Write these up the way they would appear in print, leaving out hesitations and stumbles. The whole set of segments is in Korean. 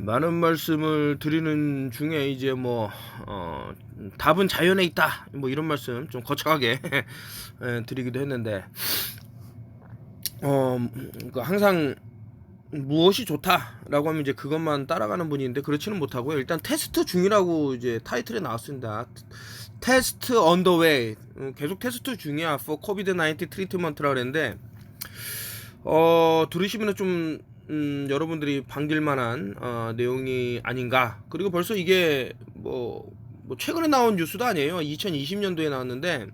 많은 말씀을 드리는 중에 이제 답은 자연에 있다. 뭐 이런 말씀 좀 거창하게 드리기도 했는데, 항상 무엇이 좋다라고 하면 이제 그것만 따라가는 분인데 그렇지는 못하고요. 일단 테스트 중이라고 이제 타이틀에 나왔습니다. 테스트 on the way. 계속 테스트 중이야. for COVID-19 트리트먼트라 그랬는데, 들으시면은 좀 여러분들이 반길 만한 내용이 아닌가. 그리고 벌써 이게 뭐 최근에 나온 뉴스도 아니에요. 2020년도에 나왔는데,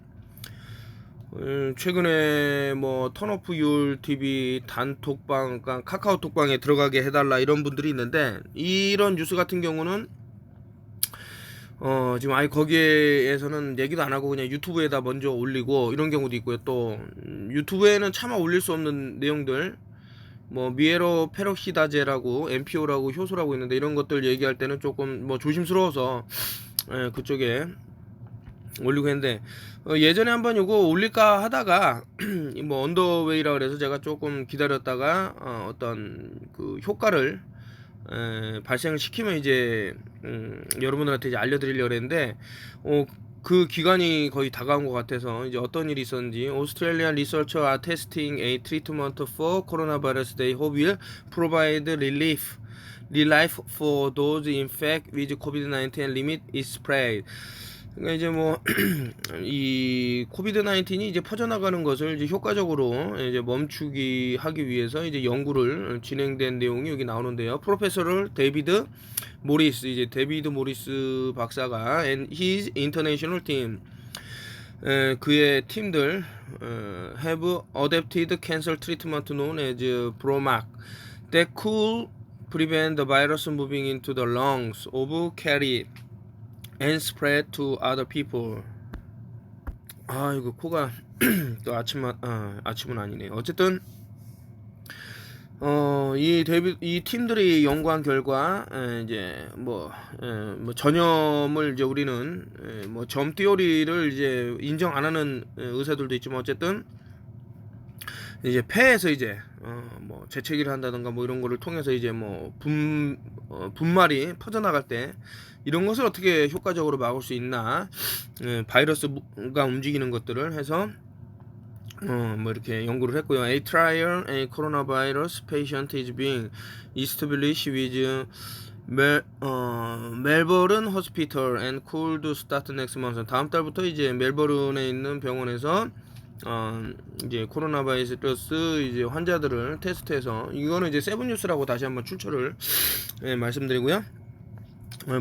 최근에 뭐 턴오프 TV 단톡방, 그러니까 카카오톡방에 들어가게 해달라 이런 분들이 있는데, 이런 뉴스 같은 경우는 지금 아예 거기에서는 얘기도 안 하고 그냥 유튜브에다 먼저 올리고 이런 경우도 있고요. 또 유튜브에는 차마 올릴 수 없는 내용들, 뭐 미에로 페록시다제라고 MPO라고 효소라고 있는데, 이런 것들 얘기할 때는 조금 뭐 조심스러워서 그쪽에 올리고 했는데, 예전에 한번 요거 올릴까 하다가 뭐 언더웨이라 그래서 제가 조금 기다렸다가 어떤 그 효과를 발생을 시키면 이제 여러분들한테 이제 알려드리려고 했는데, 그 기간이 거의 다가온 것 같아서 이제 어떤 일이 있었는지. Australian researchers are testing a treatment for coronavirus they hope will provide relief for those infected with COVID-19 and limit its spread. 그러니까 이제 이 코비드 19이 이제 퍼져나가는 것을 이제 효과적으로 이제 멈추기 하기 위해서 이제 연구를 진행된 내용이 여기 나오는데요. 프로페서를 데이비드 모리스 박사가 and his international team, 그의 팀들 have adapted cancer treatment known as BROMAC that could prevent the virus moving into the lungs of carry and spread to other people. 이거 코가 또 아침은 아니네요. 어쨌든 이 팀들이 연구한 결과 이제 전염을 이제 우리는 점 띠오리를 이제 인정 안 하는 의사들도 있지만, 어쨌든 이제 폐에서 이제 재채기를 한다든가 뭐 이런 거를 통해서 이제 분말이 퍼져나갈 때 이런 것을 어떻게 효과적으로 막을 수 있나, 바이러스가 움직이는 것들을 해서 이렇게 연구를 했고요. A trial a coronavirus patient is being established with 멜버른 호스피털 and could start next month. 다음 달부터 이제 멜버른에 있는 병원에서 이제 코로나 바이러스 이제 환자들을 테스트해서, 이거는 이제 세븐뉴스라고 다시 한번 출처를 말씀드리고요.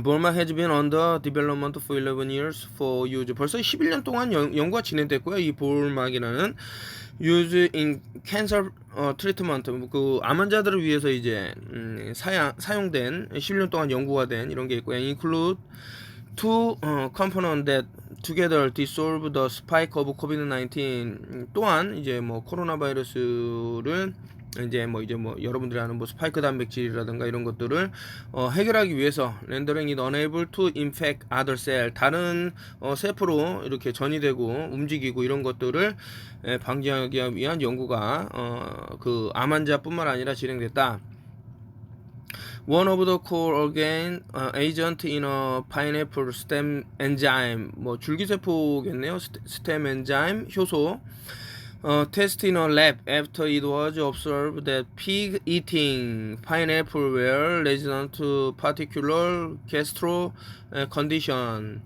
볼막 has been under development for 11 years for use. 벌써 11년 동안 연구가 진행됐고요. 이 볼막이라는 use in cancer treatment, 그 암 환자들을 위해서 이제 사용된 11년 동안 연구가 된 이런 게 있고요. include two components that together dissolve the spike of COVID-19. 또한 이제 코로나 바이러스를 이제 여러분들이 아는 스파이크 단백질이라든가 이런 것들을 해결하기 위해서 rendering it unable to infect other cell, 다른 세포로 이렇게 전이되고 움직이고 이런 것들을 방지하기 위한 연구가 그 암 환자뿐만 아니라 진행됐다. One of the core organ agent in a pineapple stem enzyme, 줄기세포겠네요. stem enzyme 효소. Test in a lab after it was observed that pig eating pineapple were resistant to particular gastro condition.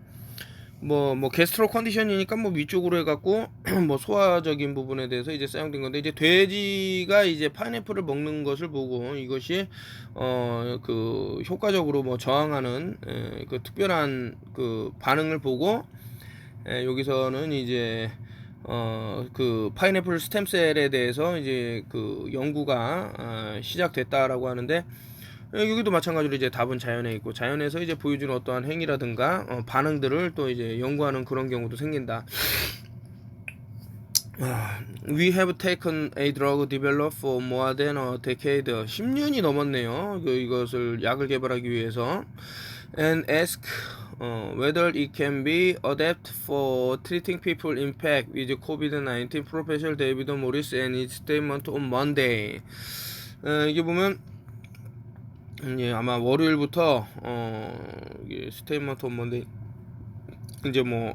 게스트로 컨디션이니까 위쪽으로 해갖고 소화적인 부분에 대해서 이제 사용된 건데, 이제 돼지가 이제 파인애플을 먹는 것을 보고 이것이 그 효과적으로 저항하는 그 특별한 그 반응을 보고, 여기서는 이제 그 파인애플 스템셀에 대해서 이제 그 연구가 시작됐다라고 하는데, 여기도 마찬가지로 이제 답은 자연에 있고, 자연에서 이제 보여주는 어떠한 행위라든가 반응들을 또 이제 연구하는 그런 경우도 생긴다. We have taken a drug developed for more than a decade. 10년이 넘었네요. 이것을 약을 개발하기 위해서. And ask whether it can be adapted for treating people infected with COVID-19. Professor David Morris and his statement on Monday. 이게 보면 예, 아마 월요일부터 이게 스테이먼트 온 먼데 이제 뭐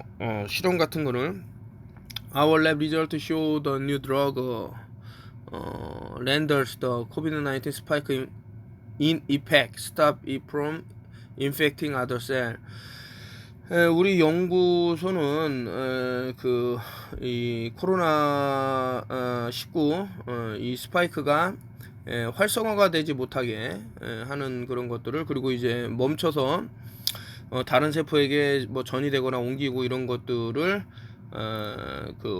실험 같은 거를 Our lab result show the new drug renders the COVID-19 spike in effect, stop it from infecting other cell. 우리 연구소는 이 코로나 19 이 스파이크가 활성화가 되지 못하게 하는 그런 것들을, 그리고 이제 멈춰서 다른 세포에게 뭐 전이되거나 옮기고 이런 것들을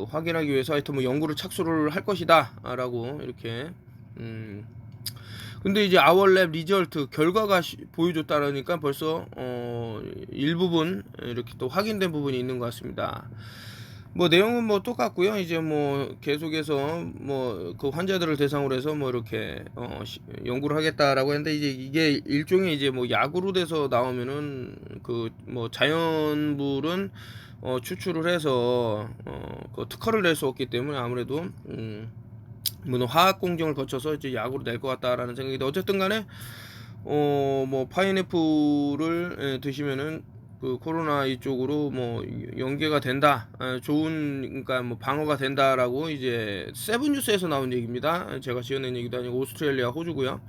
확인하기 위해서 하여튼 뭐 연구를 착수를 할 것이다라고 이렇게. 근데 이제 Our Lab Result 결과가 보여줬다라니까 벌써 일부분 이렇게 또 확인된 부분이 있는 것 같습니다. 뭐 내용은 뭐 똑같고요. 이제 뭐 계속해서 뭐 그 환자들을 대상으로 해서 뭐 이렇게 연구를 하겠다라고 했는데, 이제 이게 일종의 이제 뭐 약으로 돼서 나오면은 그 뭐 자연불은 추출을 해서 그 특허를 낼 수 없기 때문에 아무래도 물론 화학 공정을 거쳐서 이제 약으로 낼 것 같다라는 생각인데, 어쨌든 간에 뭐 파인애플을 드시면은 그 코로나 이쪽으로 뭐 연계가 된다, 좋은, 그러니까 뭐 방어가 된다라고 이제 세븐뉴스에서 나온 얘기입니다. 제가 지어낸 얘기도 아니고 오스트레일리아, 호주고요.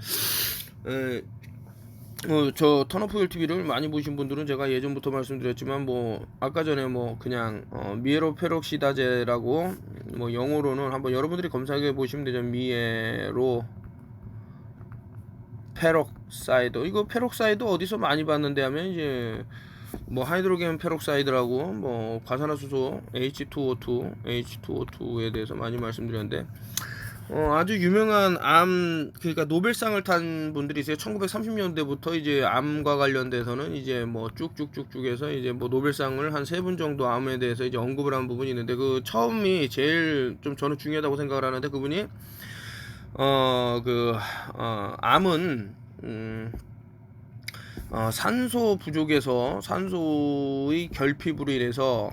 저 턴오프힐 TV를 많이 보신 분들은 제가 예전부터 말씀드렸지만 뭐 아까 전에 뭐 그냥 미에로페록시다제라고 뭐 영어로는 한번 여러분들이 검색해 보시면 되죠. 미에로 페록사이드. 이거 페록사이드 어디서 많이 봤는데 하면 이제 뭐 하이드로겐 페록사이드라고 뭐 과산화수소 H2O2에 대해서 많이 말씀드렸는데, 아주 유명한 그러니까 노벨상을 탄 분들이 있어요. 1930년대부터 이제 암과 관련돼서는 이제 뭐 쭉쭉쭉쭉 해서 이제 뭐 노벨상을 한 3분 정도 암에 대해서 이제 언급을 한 부분이 있는데, 그 처음이 제일 좀 저는 중요하다고 생각을 하는데, 그분이 암은 산소 부족에서 산소의 결핍으로 인해서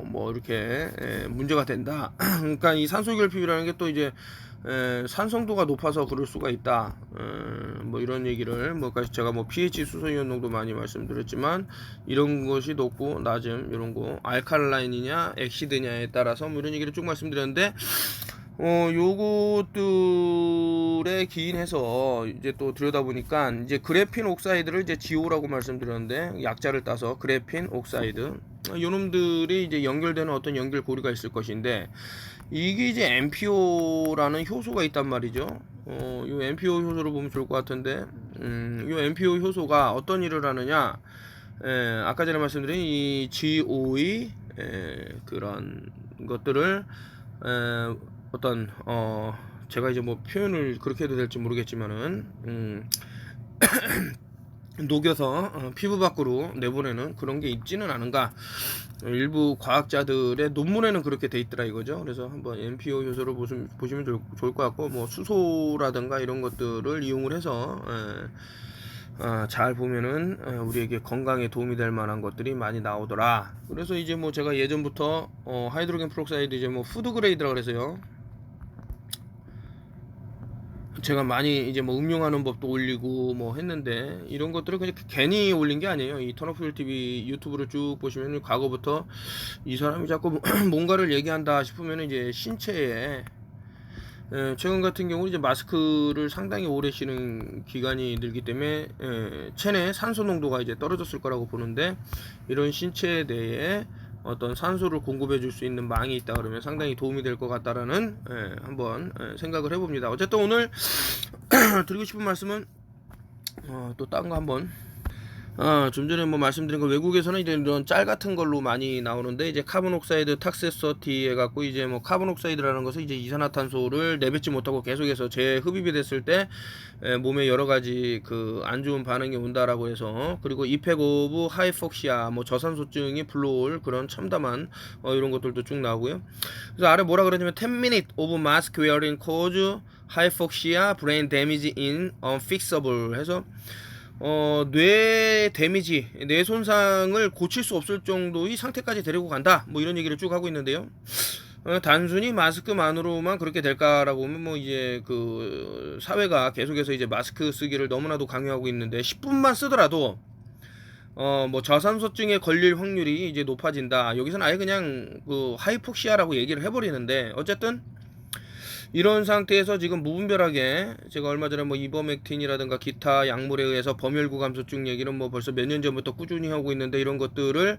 뭐 이렇게 문제가 된다. 그러니까 이 산소 결핍이라는 게 또 이제 산성도가 높아서 그럴 수가 있다. 뭐 이런 얘기를 뭐 제가 뭐 pH 수소이온 농도 많이 말씀드렸지만, 이런 것이 높고 낮음, 이런 거 알칼라인이냐 액시드냐에 따라서 뭐 이런 얘기를 쭉 말씀드렸는데, 요것들에 기인해서 이제 또 들여다보니까 이제 그래핀 옥사이드를 이제 GO라고 말씀드렸는데, 약자를 따서 그래핀 옥사이드, 요놈들이 이제 연결되는 어떤 연결고리가 있을 것인데, 이게 이제 MPO라는 효소가 있단 말이죠. 요 MPO 효소를 보면 좋을 것 같은데, 요 MPO 효소가 어떤 일을 하느냐, 아까 전에 말씀드린 이 GO의 그런 것들을 어떤 제가 이제 뭐 표현을 그렇게 해도 될지 모르겠지만은 녹여서 피부 밖으로 내보내는 그런 게 있지는 않은가, 일부 과학자들의 논문에는 그렇게 돼 있더라 이거죠. 그래서 한번 MPO 효소를 보시면 좋을 것 같고, 뭐 수소라든가 이런 것들을 이용을 해서 잘 보면은 우리에게 건강에 도움이 될 만한 것들이 많이 나오더라. 그래서 이제 뭐 제가 예전부터 하이드로겐 프록사이드 이제 뭐 푸드 그레이드라 그래서요, 제가 많이 이제 뭐 응용하는 법도 올리고 뭐 했는데, 이런 것들을 그냥 괜히 올린 게 아니에요. 이 턴오프힐 TV 유튜브를 쭉 보시면 과거부터 이 사람이 자꾸 뭔가를 얘기한다 싶으면 이제 신체에, 최근 같은 경우 이제 마스크를 상당히 오래 쉬는 기간이 늘기 때문에 체내 산소 농도가 이제 떨어졌을 거라고 보는데, 이런 신체에 대해 어떤 산소를 공급해 줄 수 있는 망이 있다 그러면 상당히 도움이 될 것 같다라는 한번 생각을 해봅니다. 어쨌든 오늘 드리고 싶은 말씀은 또 딴 거 한번, 좀 전에 뭐 말씀드린 거, 외국에서는 이제 이런 짤 같은 걸로 많이 나오는데, 이제 카본옥사이드 탁세서티 해갖고 이제 뭐 카본옥사이드라는 것은 이제 이산화탄소를 내뱉지 못하고 계속해서 재흡입이 됐을 때 몸에 여러 가지 그 안 좋은 반응이 온다라고 해서, 그리고 이펙 오브 하이폭시아, 뭐 저산소증이 불러올 그런 첨담한 이런 것들도 쭉 나오고요. 그래서 아래 뭐라 그러냐면 10 minutes of mask wearing cause hypoxia, brain damage in unfixable 해서 뇌 데미지, 뇌 손상을 고칠 수 없을 정도의 상태까지 데리고 간다, 뭐 이런 얘기를 쭉 하고 있는데요. 단순히 마스크만으로만 그렇게 될까라고 하면 뭐 이제 그 사회가 계속해서 이제 마스크 쓰기를 너무나도 강요하고 있는데 10분만 쓰더라도 뭐 저산소증에 걸릴 확률이 이제 높아진다. 여기서는 아예 그냥 그 하이폭시아라고 얘기를 해버리는데 어쨌든 이런 상태에서 지금 무분별하게 제가 얼마 전에 뭐 이버맥틴이라든가 기타 약물에 의해서 범혈구 감소증 얘기는 뭐 벌써 몇 년 전부터 꾸준히 하고 있는데 이런 것들을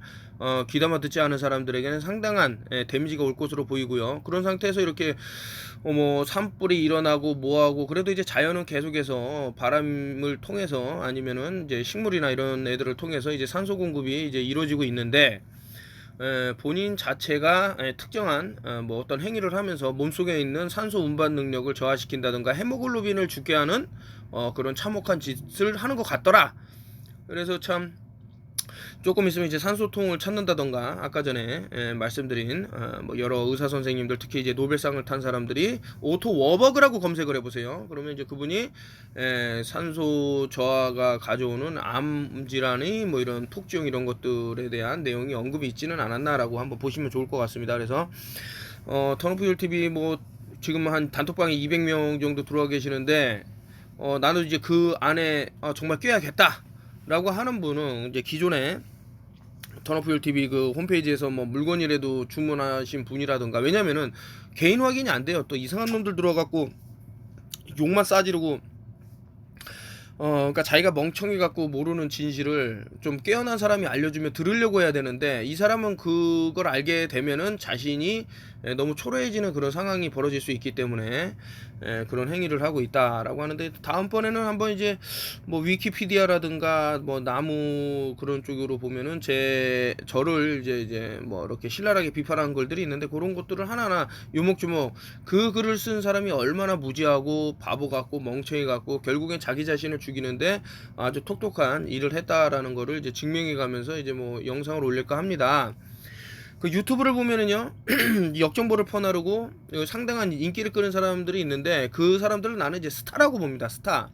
귀담아 듣지 않은 사람들에게는 상당한 데미지가 올 것으로 보이고요. 그런 상태에서 이렇게 뭐 산불이 일어나고 뭐하고 그래도 이제 자연은 계속해서 바람을 통해서 아니면은 이제 식물이나 이런 애들을 통해서 이제 산소 공급이 이제 이루어지고 있는데 본인 자체가 특정한 뭐 어떤 행위를 하면서 몸속에 있는 산소 운반 능력을 저하시킨다든가 헤모글로빈을 죽게 하는 그런 참혹한 짓을 하는 것 같더라. 그래서 참 조금 있으면 이제 산소통을 찾는다던가 아까 전에 말씀드린 뭐 여러 의사 선생님들 특히 이제 노벨상을 탄 사람들이 오토 워버그라고 검색을 해보세요. 그러면 이제 그분이 산소 저하가 가져오는 암 질환이 뭐 이런 톡증 이런 것들에 대한 내용이 언급이 있지는 않았나라고 한번 보시면 좋을 것 같습니다. 그래서 턴오프 TV 뭐 지금 한 단톡방에 200명 정도 들어와 계시는데 나도 이제 그 안에 정말 껴야겠다 라고 하는 분은 이제 기존에 턴오프 TV 그 홈페이지에서 뭐 물건이라도 주문하신 분이라든가 왜냐면은 개인 확인이 안 돼요. 또 이상한 놈들 들어갖고 욕만 싸지르고 그러니까 자기가 멍청이 갖고 모르는 진실을 좀 깨어난 사람이 알려주면 들으려고 해야 되는데 이 사람은 그걸 알게 되면은 자신이 너무 초라해지는 그런 상황이 벌어질 수 있기 때문에 그런 행위를 하고 있다라고 하는데 다음번에는 한번 이제 뭐 위키피디아라든가 뭐 나무 그런 쪽으로 보면은 저를 이제 뭐 이렇게 신랄하게 비판한 글들이 있는데 그런 것들을 하나하나 요목조목 그 글을 쓴 사람이 얼마나 무지하고 바보 같고 멍청이 같고 결국엔 자기 자신을 죽이는데 아주 톡톡한 일을 했다라는 거를 이제 증명해 가면서 이제 뭐 영상을 올릴까 합니다. 그 유튜브를 보면은요 역정보를 퍼나르고 상당한 인기를 끄는 사람들이 있는데 그 사람들은 나는 이제 스타라고 봅니다. 스타.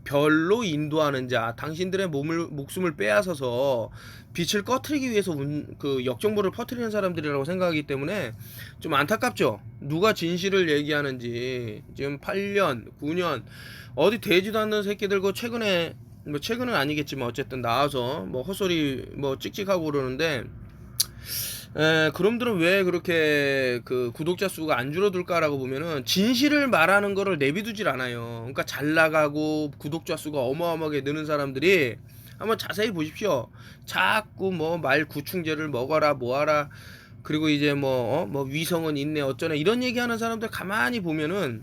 별로 인도하는 자, 당신들의 목숨을 빼앗아서 빛을 꺼트리기 위해서 그 역정보를 퍼뜨리는 사람들이라고 생각하기 때문에 좀 안타깝죠. 누가 진실을 얘기하는지 지금 8년, 9년 어디 되지도 않는 새끼들 최근에 뭐 최근은 아니겠지만 어쨌든 나와서 뭐 헛소리 뭐 찍찍하고 그러는데 그럼들은 왜 그렇게 그 구독자 수가 안 줄어들까라고 보면은 진실을 말하는 거를 내비두질 않아요. 그러니까 잘 나가고 구독자 수가 어마어마하게 느는 사람들이 한번 자세히 보십시오. 자꾸 뭐 말 구충제를 먹어라 뭐하라 그리고 이제 뭐 위성은 있네 어쩌네 이런 얘기하는 사람들 가만히 보면은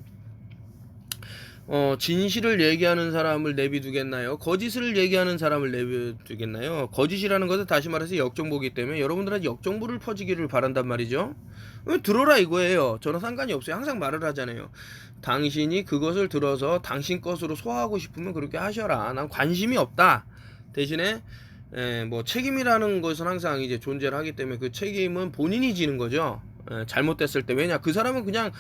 진실을 얘기하는 사람을 내비두겠나요? 거짓을 얘기하는 사람을 내비두겠나요? 거짓이라는 것은 다시 말해서 역정보기 때문에 여러분들한테 역정보를 퍼지기를 바란단 말이죠. 들어라 이거예요. 저는 상관이 없어요. 항상 말을 하잖아요. 당신이 그것을 들어서 당신 것으로 소화하고 싶으면 그렇게 하셔라. 난 관심이 없다. 대신에 뭐 책임이라는 것은 항상 이제 존재를 하기 때문에 그 책임은 본인이 지는 거죠. 잘못됐을 때 왜냐 그 사람은 그냥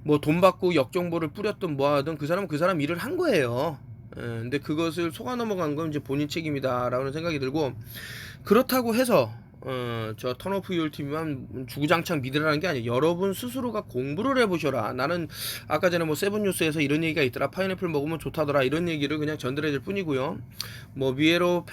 뭐 돈 받고 역정보를 뿌렸든 뭐하든 그 사람은 그 사람 일을 한 거예요. 근데 그것을 속아 넘어간 건 이제 본인 책임이다라는 생각이 들고 그렇다고 해서 저 턴오프 TV만 주구장창 믿으라는 게 아니에요. 여러분 스스로가 공부를 해보셔라. 나는 아까 전에 뭐 세븐뉴스에서 이런 얘기가 있더라. 파인애플 먹으면 좋다더라. 이런 얘기를 그냥 전달해줄 뿐이고요. 뭐 미에로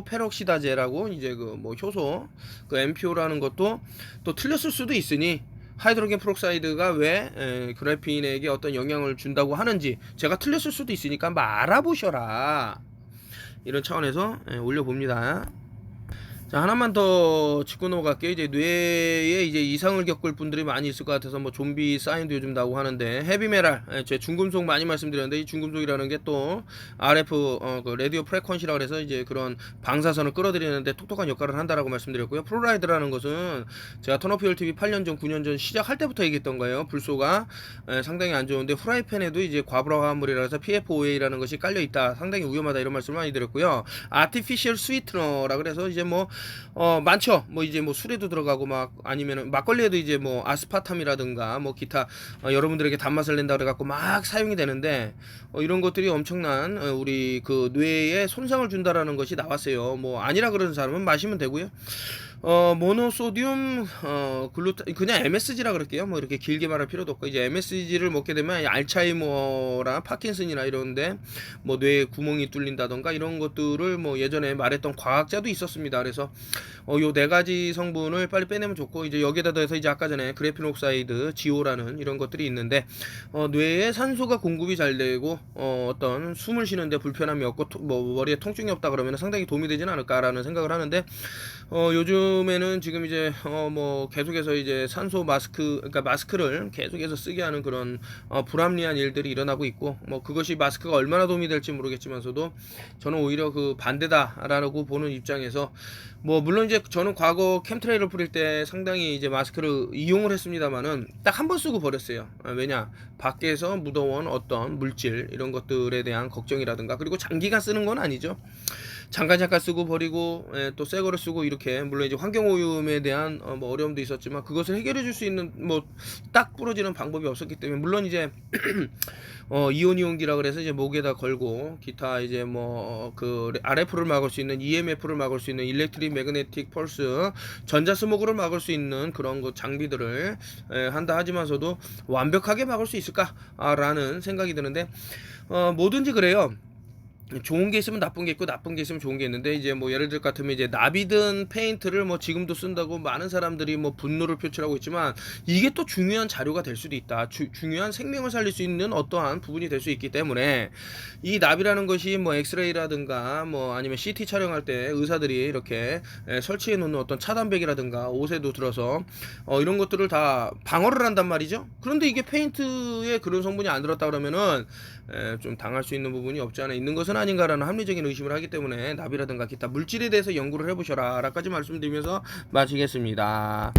페록시다제라고 이제 그 뭐 효소 그 MPO라는 것도 또 틀렸을 수도 있으니 하이드로겐 프록사이드가 왜 그래핀에게 어떤 영향을 준다고 하는지 제가 틀렸을 수도 있으니까 한번 알아보셔라. 이런 차원에서 올려봅니다. 자, 하나만 더 짚고 넘어갈게요. 이제 뇌에 이제 이상을 겪을 분들이 많이 있을 것 같아서 뭐 좀비 사인도 요즘 나오고 하는데 헤비메탈, 제 중금속 많이 말씀드렸는데 이 중금속이라는 게 또 RF 그 라디오 프레퀀시라고 해서 이제 그런 방사선을 끌어들이는데 톡톡한 역할을 한다라고 말씀드렸고요. 플로라이드라는 것은 제가 턴오프 TV 8년 전, 9년 전 시작할 때부터 얘기했던 거예요. 불소가 상당히 안 좋은데 프라이팬에도 이제 과부하물이라 해서 PFOA라는 것이 깔려 있다. 상당히 위험하다 이런 말씀을 많이 드렸고요. 아티피셜 스위트너라 그래서 이제 뭐 많죠. 뭐 이제 뭐 술에도 들어가고 막 아니면은 막걸리에도 이제 뭐 아스파탐이라든가 뭐 기타 여러분들에게 단맛을 낸다 그래갖고 막 사용이 되는데 이런 것들이 엄청난 우리 그 뇌에 손상을 준다라는 것이 나왔어요. 뭐 아니라 그러는 사람은 마시면 되고요. 모노소듐 글루타 그냥 MSG라 그럴게요. 뭐 이렇게 길게 말할 필요도 없고 이제 MSG를 먹게 되면 알츠하이머나 파킨슨이나 이런데 뭐 뇌에 구멍이 뚫린다던가 이런 것들을 뭐 예전에 말했던 과학자도 있었습니다. 그래서 요 네 가지 성분을 빨리 빼내면 좋고 이제 여기에다 더해서 이제 아까 전에 그래핀 옥사이드, 지오라는 이런 것들이 있는데 뇌에 산소가 공급이 잘 되고 어떤 숨을 쉬는데 불편함이 없고 뭐 머리에 통증이 없다 그러면 상당히 도움이 되진 않을까라는 생각을 하는데 요즘에는 지금 이제 뭐 계속해서 이제 산소 마스크 그러니까 마스크를 계속해서 쓰게 하는 그런 불합리한 일들이 일어나고 있고 뭐 그것이 마스크가 얼마나 도움이 될지 모르겠지만서도 저는 오히려 그 반대다라고 보는 입장에서 뭐 물론 이제 저는 과거 캠트레이를 뿌릴 때 상당히 이제 마스크를 이용을 했습니다만은 딱 한 번 쓰고 버렸어요. 왜냐 밖에서 묻어온 어떤 물질 이런 것들에 대한 걱정이라든가 그리고 장기간 쓰는 건 아니죠. 잠깐 쓰고 버리고 또 새 거를 쓰고 이렇게 물론 이제 환경 오염에 대한 뭐 어려움도 있었지만 그것을 해결해 줄 수 있는 뭐 딱 부러지는 방법이 없었기 때문에 물론 이제 이온이온기라 그래서 이제 목에다 걸고 기타 이제 뭐 그 RF를 막을 수 있는 EMF를 막을 수 있는 일렉트릭 매그네틱 펄스 전자 스모그를 막을 수 있는 그런 거 장비들을 한다 하지만서도 완벽하게 막을 수 있을까라는 생각이 드는데 뭐든지 그래요. 좋은 게 있으면 나쁜 게 있고 나쁜 게 있으면 좋은 게 있는데 이제 뭐 예를 들 것 같으면 이제 나비든 페인트를 뭐 지금도 쓴다고 많은 사람들이 뭐 분노를 표출하고 있지만 이게 또 중요한 자료가 될 수도 있다. 중요한 생명을 살릴 수 있는 어떠한 부분이 될 수 있기 때문에 이 나비라는 것이 뭐 엑스레이라든가 뭐 아니면 CT 촬영할 때 의사들이 이렇게 설치해 놓는 어떤 차단백이라든가 옷에도 들어서 이런 것들을 다 방어를 한단 말이죠. 그런데 이게 페인트에 그런 성분이 안 들었다 그러면은 좀 당할 수 있는 부분이 없지 않아 있는 것은 아닌가라는 합리적인 의심을 하기 때문에 나비라든가 기타 물질에 대해서 연구를 해보셔라 라까지 말씀드리면서 마치겠습니다.